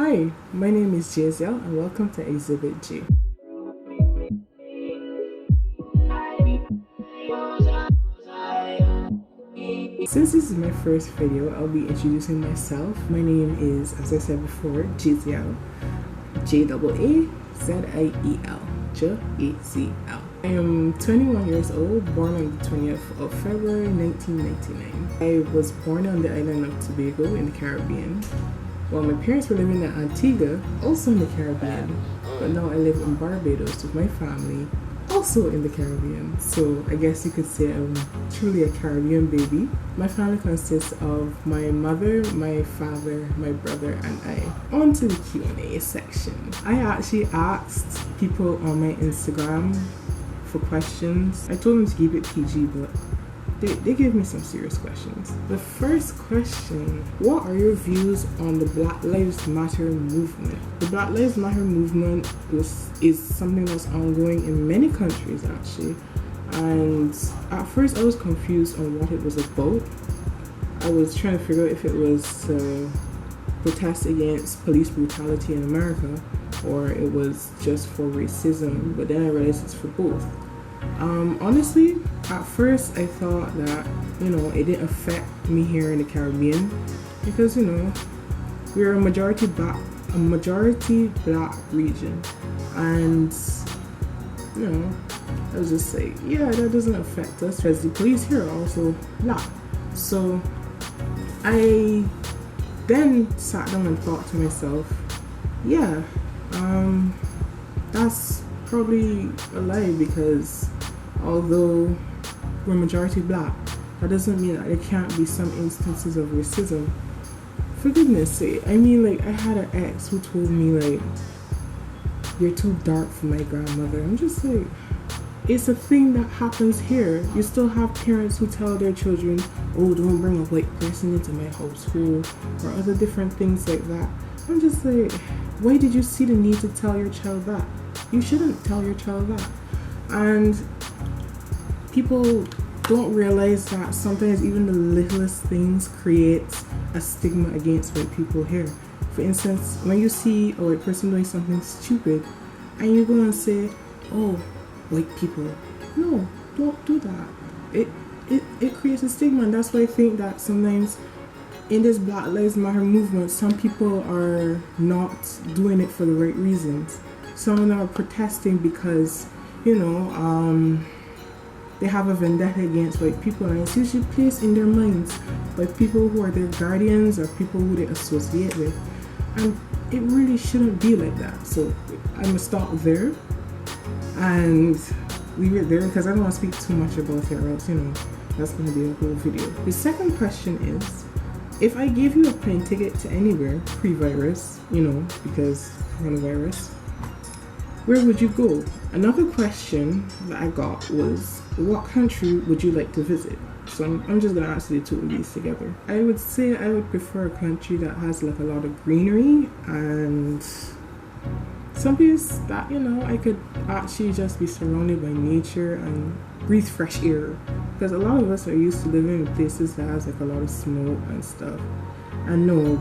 Hi, my name is Jaziel and welcome to Exhibit G. Since this is my first video, I'll be introducing myself. My name is, as I said before, Jaziel. Jaziel. Jaziel. I am 21 years old, born on the 20th of February 1999. I was born on the island of Tobago in the Caribbean. Well, my parents were living in Antigua, also in the Caribbean, but now I live in Barbados with my family, also in the Caribbean. So I guess you could say I'm truly a Caribbean baby. My family consists of my mother, my father, my brother, and I. On to the Q&A section. I actually asked people on my Instagram for questions. I told them to keep it PG, but they gave me some serious questions. The first question: what are your views on the Black Lives Matter movement? The Black Lives Matter movement is something that's ongoing in many countries actually. And at first I was confused on what it was about. I was trying to figure out if it was protest against police brutality in America or it was just for racism, but then I realized it's for both. Honestly, at first I thought that, it didn't affect me here in the Caribbean because, we're a majority black region, and, I was just like, yeah, that doesn't affect us because the police here are also black. So I then sat down and thought to myself, yeah, that's probably a lie because although we're majority black, that doesn't mean that there can't be some instances of racism. For goodness sake, I had an ex who told me you're too dark for my grandmother. I'm just like, it's a thing that happens here. You still have parents who tell their children, oh, don't bring a white person into my household, or other different things like that. I'm just like, why did you see the need to tell your child that? You shouldn't tell your child that. And people don't realize that sometimes even the littlest things create a stigma against white people here. For instance, when you see a white person doing something stupid and you go and say, oh, white people. No, don't do that. It creates a stigma, and that's why I think that sometimes in this Black Lives Matter movement, some people are not doing it for the right reasons. Some of them are protesting because, they have a vendetta against white people, and it's usually placed in their minds by people who are their guardians or people who they associate with. And it really shouldn't be like that. So I'm going to stop there and leave it there because I don't want to speak too much about it, or else, that's going to be a whole video. The second question is, if I gave you a plane ticket to anywhere pre-virus, because coronavirus, where would you go? Another question that I got was, what country would you like to visit? So I'm just gonna answer the two of these together. I would say I would prefer a country that has a lot of greenery and some place that, I could actually just be surrounded by nature and breathe fresh air. Because a lot of us are used to living in places that has a lot of smoke and stuff. And no,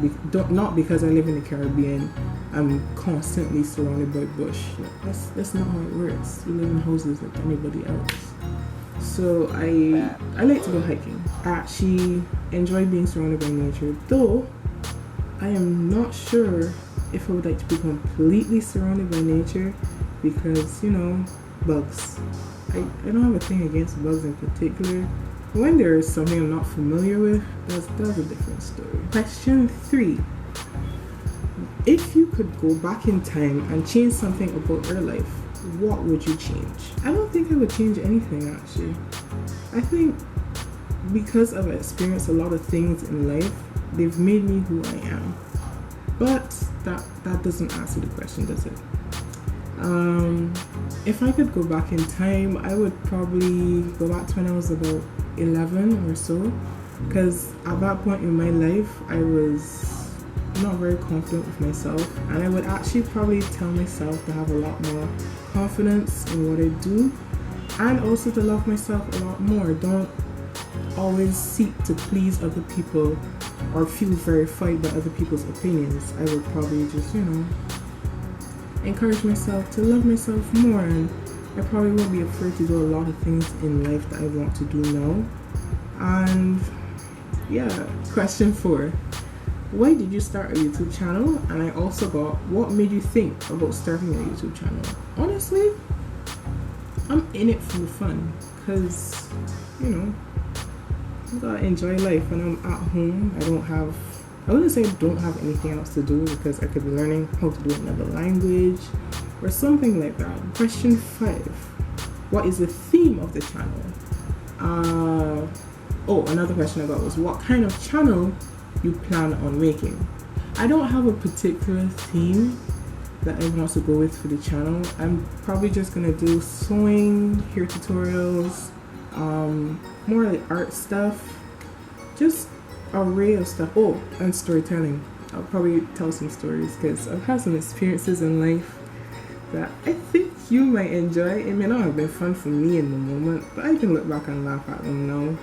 not because I live in the Caribbean, I'm constantly surrounded by bush. That's not how it works. We live in houses like anybody else. So I like to go hiking. I actually enjoy being surrounded by nature, though I am not sure if I would like to be completely surrounded by nature because, bugs. I don't have a thing against bugs in particular. When there is something I'm not familiar with, that's a different story. Question 3. If you could go back in time and change something about your life, what would you change? I don't think I would change anything actually. I think because I've experienced a lot of things in life, they've made me who I am. But that doesn't answer the question, does it? If I could go back in time, I would probably go back to when I was about 11 or so, because at that point in my life I was not very confident with myself, and I would actually probably tell myself to have a lot more confidence in what I do and also to love myself a lot more. Don't always seek to please other people or feel verified by other people's opinions. I would probably just, encourage myself to love myself more, and I probably won't be afraid to do a lot of things in life that I want to do now. And yeah, question 4. Why did you start a YouTube channel? And I also got, what made you think about starting a YouTube channel? Honestly, I'm in it for the fun, because, I gotta enjoy life when I'm at home. I wouldn't say I don't have anything else to do, because I could be learning how to do another language or something like that. Question 5. What is the theme of the channel? Another question I got was, what kind of channel you plan on making? I don't have a particular theme that I want to go with for the channel. I'm probably just gonna do sewing, hair tutorials, more like art stuff, just array of stuff. Oh, and storytelling. I'll probably tell some stories, because I've had some experiences in life that I think you might enjoy. It may not have been fun for me in the moment, but I can look back and laugh at them now.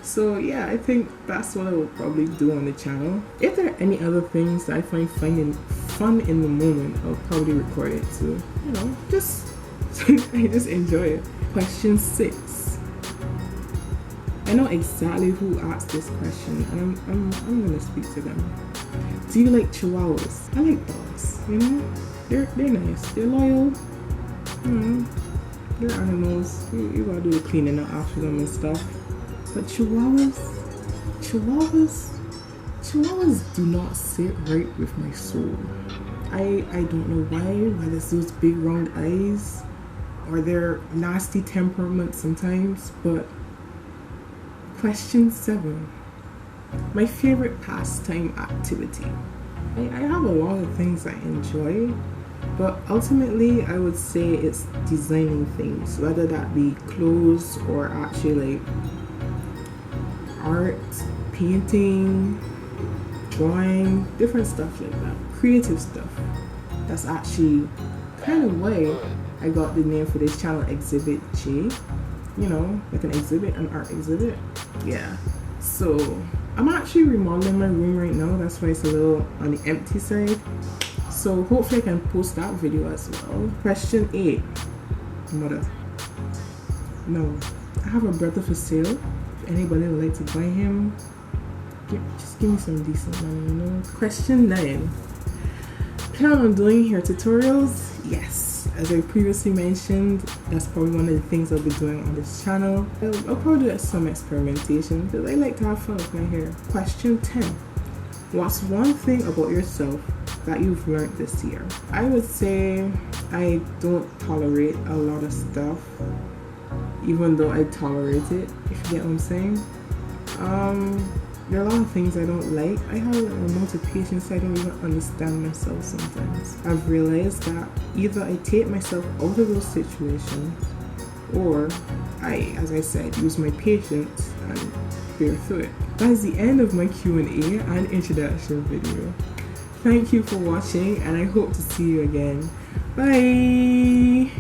So yeah, I think that's what I will probably do on the channel. If there are any other things that I find fun in the moment, I'll probably record it. So, just I just enjoy it. Question 6. I know exactly who asked this question, and I'm gonna speak to them. Do you like chihuahuas? I like dogs. They're nice. They're loyal. They're animals. You gotta do the cleaning up after them and stuff. But chihuahuas do not sit right with my soul. I don't know why there's those big round eyes, or their nasty temperament sometimes. But question 7. My favorite pastime activity. I have a lot of things I enjoy, but ultimately I would say it's designing things, whether that be clothes or actually like art, painting, drawing, different stuff like that, creative stuff. That's actually kind of why I got the name for this channel, Exhibit J. Like an exhibit, an art exhibit. Yeah. So I'm actually remodeling my room right now. That's why it's a little on the empty side. So hopefully I can post that video as well. Question 8. Mother. No. I have a brother for sale. If anybody would like to buy him, just give me some decent money, Question 9. Plan on doing hair tutorials? Yes. As I previously mentioned, that's probably one of the things I'll be doing on this channel. I'll probably do some experimentation, because I like to have fun with my hair. Question 10. What's one thing about yourself that you've learned this year? I would say I don't tolerate a lot of stuff, even though I tolerate it, if you get what I'm saying. There are a lot of things I don't like. I have an amount of patience I don't even understand myself sometimes. I've realized that either I take myself out of those situations, or I, as I said, use my patience and bear through it. That's the end of my Q&A and introduction video. Thank you for watching, and I hope to see you again. Bye!